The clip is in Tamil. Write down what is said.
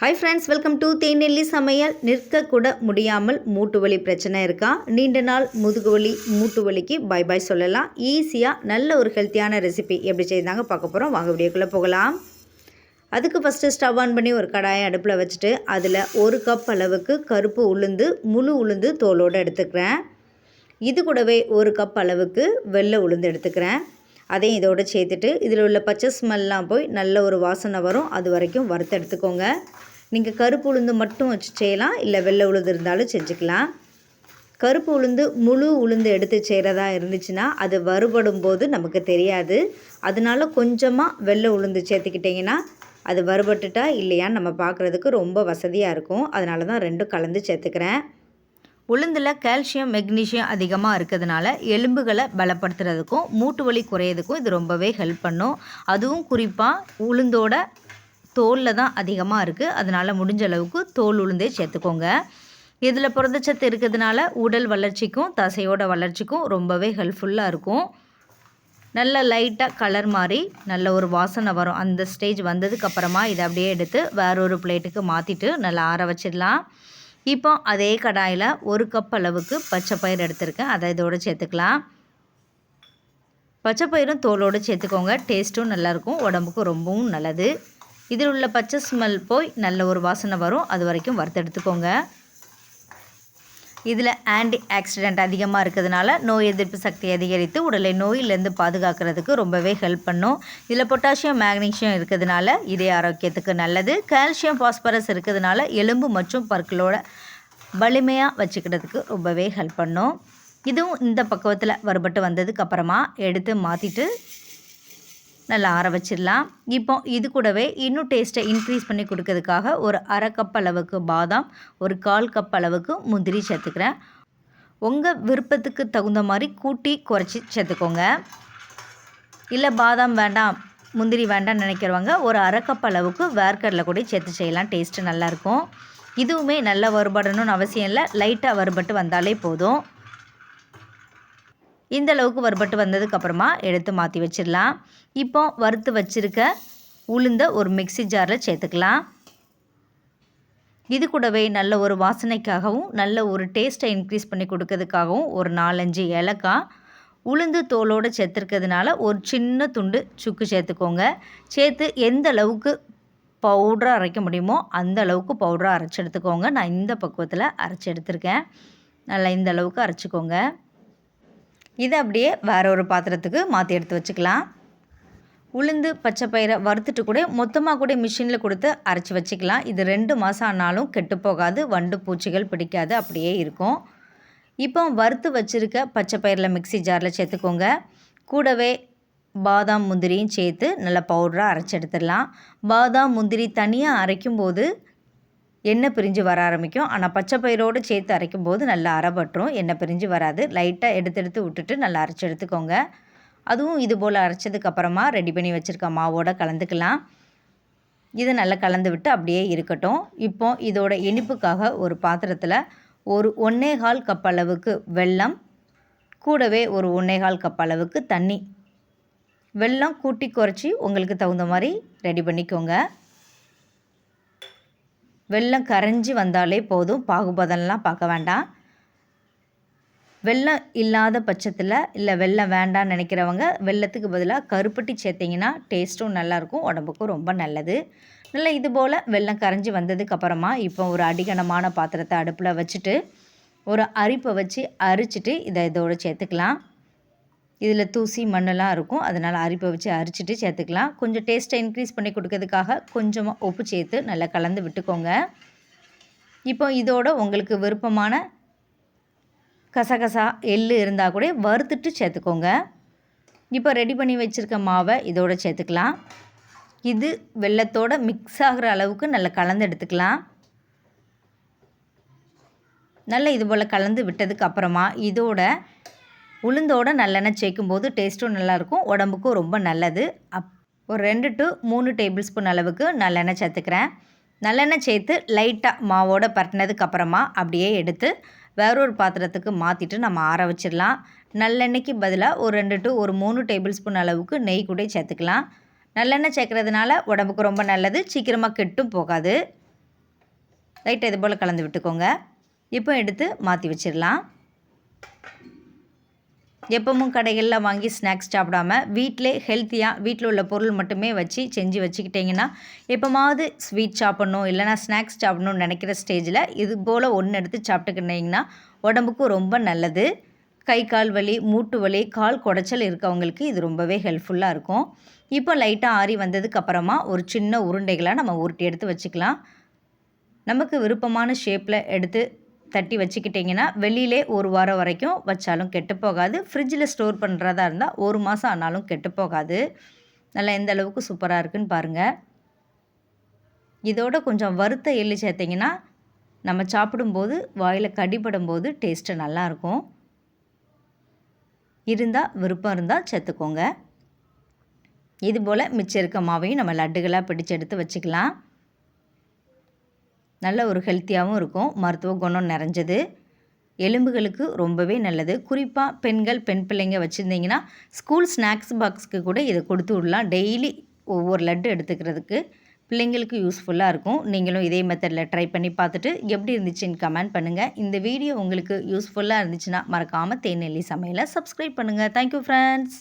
ஹாய் ஃப்ரெண்ட்ஸ், வெல்கம் டு தேநெல்லி சமையல். நிற்கக்கூட முடியாமல் மூட்டு வலி பிரச்சனை இருக்கா? நீண்ட நாள் முதுகு வலி, மூட்டு வலிக்கு பை பாய் சொல்லலாம். ஈஸியாக நல்ல ஒரு ஹெல்த்தியான ரெசிபி எப்படி செய்தாங்க பார்க்க போகிறோம். வாங்க வீடியோக்குள்ளே போகலாம். அதுக்கு ஃபஸ்ட்டு ஸ்டவ் ஆன் பண்ணி ஒரு கடாயை அடுப்பில் வச்சுட்டு அதில் 1 கப் அளவுக்கு கருப்பு உளுந்து, முழு உளுந்து தோலோடு எடுத்துக்கிறேன். இது கூடவே 1 கப் அளவுக்கு வெள்ளை உளுந்து எடுத்துக்கிறேன். அதையும் இதோடு சேர்த்துட்டு இதில் உள்ள பச்சை ஸ்மெல்லாம் போய் நல்ல ஒரு வாசனை வரும், அது வரைக்கும் வறுத்து எடுத்துக்கோங்க. நீங்கள் கருப்பு உளுந்து மட்டும் வச்சு செய்யலாம், இல்லை வெள்ளை உளுந்து இருந்தாலும் செஞ்சுக்கலாம். கருப்பு உளுந்து முழு உளுந்து எடுத்து செய்கிறதா இருந்துச்சுன்னா அது வறுபடும் போது நமக்கு தெரியாது. அதனால கொஞ்சமாக வெள்ளை உளுந்து சேர்த்துக்கிட்டிங்கன்னா அது வறுபட்டுட்டா இல்லையான்னு நம்ம பார்க்குறதுக்கு ரொம்ப வசதியாக இருக்கும். அதனால தான் ரெண்டும் கலந்து சேர்த்துக்கிறேன். உளுந்தில் கால்சியம், மெக்னீஷியம் அதிகமாக இருக்கிறதுனால எலும்புகளை பலப்படுத்துறதுக்கும் மூட்டு வலி குறையிறதுக்கும் இது ரொம்பவே ஹெல்ப் பண்ணும். அதுவும் குறிப்பாக உளுந்தோட தோலில் தான் அதிகமாக இருக்குது. அதனால் முடிஞ்ச அளவுக்கு தோல் உளுந்தே சேர்த்துக்கோங்க. இதில் புரதச்சத்து இருக்கிறதுனால உடல் வளர்ச்சிக்கும் தசையோட வளர்ச்சிக்கும் ரொம்பவே ஹெல்ப்ஃபுல்லாக இருக்கும். நல்ல லைட்டாக கலர் மாதிரி நல்ல ஒரு வாசனை வரும். அந்த ஸ்டேஜ் வந்ததுக்கப்புறமா இதை அப்படியே எடுத்து வேறொரு பிளேட்டுக்கு மாற்றிட்டு நல்லா ஆற வச்சிடலாம். இப்போ அதே கடாயில் 1 கப் அளவுக்கு பச்சை பயிர் எடுத்திருக்கேன், அதை இதோடு சேர்த்துக்கலாம். பச்சை பயிரும் தோலோடு சேர்த்துக்கோங்க. டேஸ்ட்டும் நல்லாயிருக்கும், உடம்புக்கு ரொம்பவும் நல்லது. இதில் உள்ள பச்சை ஸ்மெல் போய் நல்ல ஒரு வாசனை வரும், அது வரைக்கும் வறுத்தெடுத்துக்கோங்க. இதில் ஆன்டி ஆக்சிடென்ட் அதிகமாக இருக்கிறதுனால நோய் எதிர்ப்பு சக்தி அதிகரித்து உடலை நோயிலேருந்து பாதுகாக்கிறதுக்கு ரொம்பவே ஹெல்ப் பண்ணும். இதில் பொட்டாசியம், மேக்னீஷியம் இருக்கிறதுனால இதய ஆரோக்கியத்துக்கு நல்லது. கால்சியம், பாஸ்பரஸ் இருக்கிறதுனால எலும்பு மற்றும் பற்களோட வலிமையாக வச்சுக்கிறதுக்கு ரொம்பவே ஹெல்ப் பண்ணும். இதுவும் இந்த பக்குவத்தில் வறுபட்டு வந்ததுக்கப்புறமா எடுத்து மாற்றிட்டு நல்லா ஆற வச்சிடலாம். இப்போ இது கூடவே இன்னும் டேஸ்ட்டை இன்க்ரீஸ் பண்ணி கொடுக்கறதுக்காக ஒரு 1/2 கப் அளவுக்கு பாதாம், ஒரு 1/4 கப் அளவுக்கு முந்திரி சேர்த்துக்கிறேன். உங்கள் விருப்பத்துக்கு தகுந்த மாதிரி கூட்டி குறைச்சி சேர்த்துக்கோங்க. இல்லை பாதாம் வேண்டாம், முந்திரி வேண்டாம்னு நினைக்கிறவங்க ஒரு 1/2 கப் அளவுக்கு வேர்க்கடலை கூட சேர்த்து செய்யலாம், டேஸ்ட்டு நல்லாயிருக்கும். இதுவுமே நல்லா வறுபடணும்னு அவசியம் இல்லை, லைட்டாக வறுபட்டு வந்தாலே போதும். இந்த அளவுக்கு வறுபட்டு வந்ததுக்கப்புறமா எடுத்து மாற்றி வச்சிடலாம். இப்போ வறுத்து வச்சுருக்க உளுந்த ஒரு மிக்ஸி ஜாரில் சேர்த்துக்கலாம். இது கூடவே நல்ல ஒரு வாசனைக்காகவும் நல்ல ஒரு டேஸ்ட்டை இன்க்ரீஸ் பண்ணி கொடுக்கறதுக்காகவும் ஒரு 4-5 ஏலக்காய் உளுந்து தோலோடு சேர்த்துருக்கிறதுனால ஒரு சின்ன துண்டு சுக்கு சேர்த்துக்கோங்க. சேர்த்து எந்த அளவுக்கு பவுடராக அரைக்க முடியுமோ அந்த அளவுக்கு பவுடராக அரைச்சி எடுத்துக்கோங்க. நான் இந்த பக்குவத்தில் அரைச்சி எடுத்துருக்கேன். நல்லா இந்த அளவுக்கு அரைச்சிக்கோங்க. இதை அப்படியே வேற ஒரு பாத்திரத்துக்கு மாற்றி எடுத்து வச்சுக்கலாம். உளுந்து பச்சை பயிரை வறுத்துட்டு கூட மொத்தமாக கூட மிஷினில் கொடுத்து அரைச்சி வச்சுக்கலாம். இது 2 மாதம் ஆனாலும் கெட்டு போகாது, வண்டு பூச்சிகள் பிடிக்காது, அப்படியே இருக்கும். இப்போ வறுத்து வச்சுருக்க பச்சை பயிரில் மிக்ஸி ஜாரில் சேர்த்துக்கோங்க. கூடவே பாதாம், முந்திரியும் சேர்த்து நல்லா பவுடராக அரைச்சி எடுத்துடலாம். பாதாம், முந்திரி தனியாக அரைக்கும்போது எண்ணெய் பிரிஞ்சு வர ஆரம்பிக்கும். ஆனால் பச்சை பயிரோடு சேர்த்து அரைக்கும் போது நல்லா அரைபட்டுரும், எண்ணெய் பிரிஞ்சு வராது. லைட்டாக எடுத்து விட்டுட்டு நல்லா அரைச்சி எடுத்துக்கோங்க. அதுவும் இது போல் அரைச்சதுக்கப்புறமா ரெடி பண்ணி வச்சுருக்க மாவோடு கலந்துக்கலாம். இதை நல்லா கலந்து விட்டு அப்படியே இருக்கட்டும். இப்போ இதோட இனிப்புக்காக ஒரு பாத்திரத்தில் ஒரு 1/4 கப் அளவுக்கு வெல்லம், கூடவே ஒரு 1/4 கப் அளவுக்கு தண்ணி, வெல்லம் கூட்டி குறைச்சி உங்களுக்கு தகுந்த மாதிரி ரெடி பண்ணிக்கோங்க. வெல்லம் கரைஞ்சி வந்தாலே போதும், பாகுபதம்லாம் பார்க்க வேண்டாம். வெல்லம் இல்லாத பட்சத்தில் இல்லை வெல்லம் வேண்டான்னு நினைக்கிறவங்க வெல்லத்துக்கு பதிலாக கருப்பட்டி சேர்த்திங்கன்னா டேஸ்ட்டும் நல்லாயிருக்கும், உடம்புக்கும் ரொம்ப நல்லது. நல்லா இது போல் வெல்லம் கரைஞ்சி வந்ததுக்கப்புறமா இப்போ ஒரு அடிகனமான பாத்திரத்தை அடுப்பில் வச்சுட்டு ஒரு அரிப்பை வச்சு அரிச்சிட்டு இதை இதோடு சேர்த்துக்கலாம். இதில் தூசி மண்ணெல்லாம் இருக்கும், அதனால் அரிப்பை வச்சு அரிச்சிட்டு சேர்த்துக்கலாம். கொஞ்சம் டேஸ்ட்டை இன்க்ரீஸ் பண்ணி கொடுக்கறதுக்காக கொஞ்சமாக உப்பு சேர்த்து நல்லா கலந்து விட்டுக்கோங்க. இப்போ இதோட உங்களுக்கு விருப்பமான கசகசா, எள்ளு இருந்தால் கூட வறுத்துட்டு சேர்த்துக்கோங்க. இப்போ ரெடி பண்ணி வச்சுருக்க மாவை இதோடு சேர்த்துக்கலாம். இது வெல்லத்தோடு மிக்ஸ் ஆகிற அளவுக்கு நல்லா கலந்து எடுத்துக்கலாம். நல்லா இது போல் கலந்து விட்டதுக்கு அப்புறமா இதோட உளுந்தோட நல்லெண்ணெய் சேர்க்கும்போது டேஸ்ட்டும் நல்லாயிருக்கும், உடம்புக்கும் ரொம்ப நல்லது. ஒரு 2 to 3 டேபிள் ஸ்பூன் அளவுக்கு நல்லெண்ணெய் சேர்த்துக்கிறேன். நல்லெண்ணெய் சேர்த்து லைட்டாக மாவோட பரட்டினதுக்கப்புறமா அப்படியே எடுத்து வேறொரு பாத்திரத்துக்கு மாற்றிட்டு நம்ம ஆற வச்சிடலாம். நல்லெண்ணெய்க்கு பதிலாக ஒரு 2 to 3 டேபிள் ஸ்பூன் அளவுக்கு நெய் கூட சேர்த்துக்கலாம். நல்லெண்ணெய் சேர்க்குறதுனால உடம்புக்கு ரொம்ப நல்லது, சீக்கிரமாக கெட்டும் போகாது. லைட்டாக இது போல் கலந்து விட்டுக்கோங்க. இப்போ எடுத்து மாற்றி வச்சிடலாம். எப்பவும் கடைகளில் வாங்கி ஸ்நாக்ஸ் சாப்பிடாம வீட்டிலே ஹெல்த்தியாக வீட்டில் உள்ள பொருள் மட்டுமே செஞ்சு வச்சுக்கிட்டிங்கன்னா எப்போமாவது ஸ்வீட் சாப்பிட்ணும் இல்லைனா ஸ்நாக்ஸ் சாப்பிட்ணுன்னு நினைக்கிற ஸ்டேஜில் இது போல் ஒன்று எடுத்து சாப்பிட்டுக்கிட்டிங்கன்னா உடம்புக்கும் ரொம்ப நல்லது. கை கால் வலி, மூட்டு வலி, கால் குடைச்சல் இருக்கவங்களுக்கு இது ரொம்பவே ஹெல்ப்ஃபுல்லாக இருக்கும். இப்போ லைட்டாக ஆறி வந்ததுக்கப்புறமா ஒரு சின்ன உருண்டைகளாக நம்ம உருட்டி எடுத்து வச்சுக்கலாம். நமக்கு விருப்பமான ஷேப்பில் எடுத்து தட்டி வச்சுக்கிட்டிங்கன்னா வெளியிலே ஒரு வாரம் வரைக்கும் வச்சாலும் கெட்டு போகாது. ஃப்ரிட்ஜில் ஸ்டோர் பண்ணுறதா இருந்தால் 1 மாதம் ஆனாலும் கெட்டு போகாது. நல்லா எந்த அளவுக்கு சூப்பராக இருக்குன்னு பாருங்கள். இதோட கொஞ்சம் வறுத்த எள்ளு சேர்த்திங்கன்னா நம்ம சாப்பிடும்போது வாயில் கடிபடும்போது டேஸ்ட்டு நல்லாயிருக்கும். விருப்பம் இருந்தால் சேர்த்துக்கோங்க. இதுபோல் மிச்சம் இருக்க மாவையும் நம்ம லட்டுகளாக பிடிச்சு எடுத்து வச்சுக்கலாம். நல்ல ஒரு ஹெல்த்தியாகவும் இருக்கும். மருத்துவ குணம் நிறைஞ்சது. எலும்புகளுக்கு ரொம்பவே நல்லது. குறிப்பாக பெண் பிள்ளைங்க வச்சுருந்தீங்கன்னா ஸ்கூல் ஸ்நாக்ஸ் பாக்ஸுக்கு கூட இதை கொடுத்து விடலாம். டெய்லி ஒவ்வொரு லட்டு எடுத்துக்கிறதுக்கு பிள்ளைங்களுக்கு யூஸ்ஃபுல்லாக இருக்கும். நீங்களும் இதே மெத்தடில் ட்ரை பண்ணி பார்த்துட்டு எப்படி இருந்துச்சுன்னு கமெண்ட் பண்ணுங்கள். இந்த வீடியோ உங்களுக்கு யூஸ்ஃபுல்லாக இருந்துச்சுன்னா மறக்காமல் தேனெல்லி சமையலை சப்ஸ்கிரைப் பண்ணுங்கள். Thank you friends.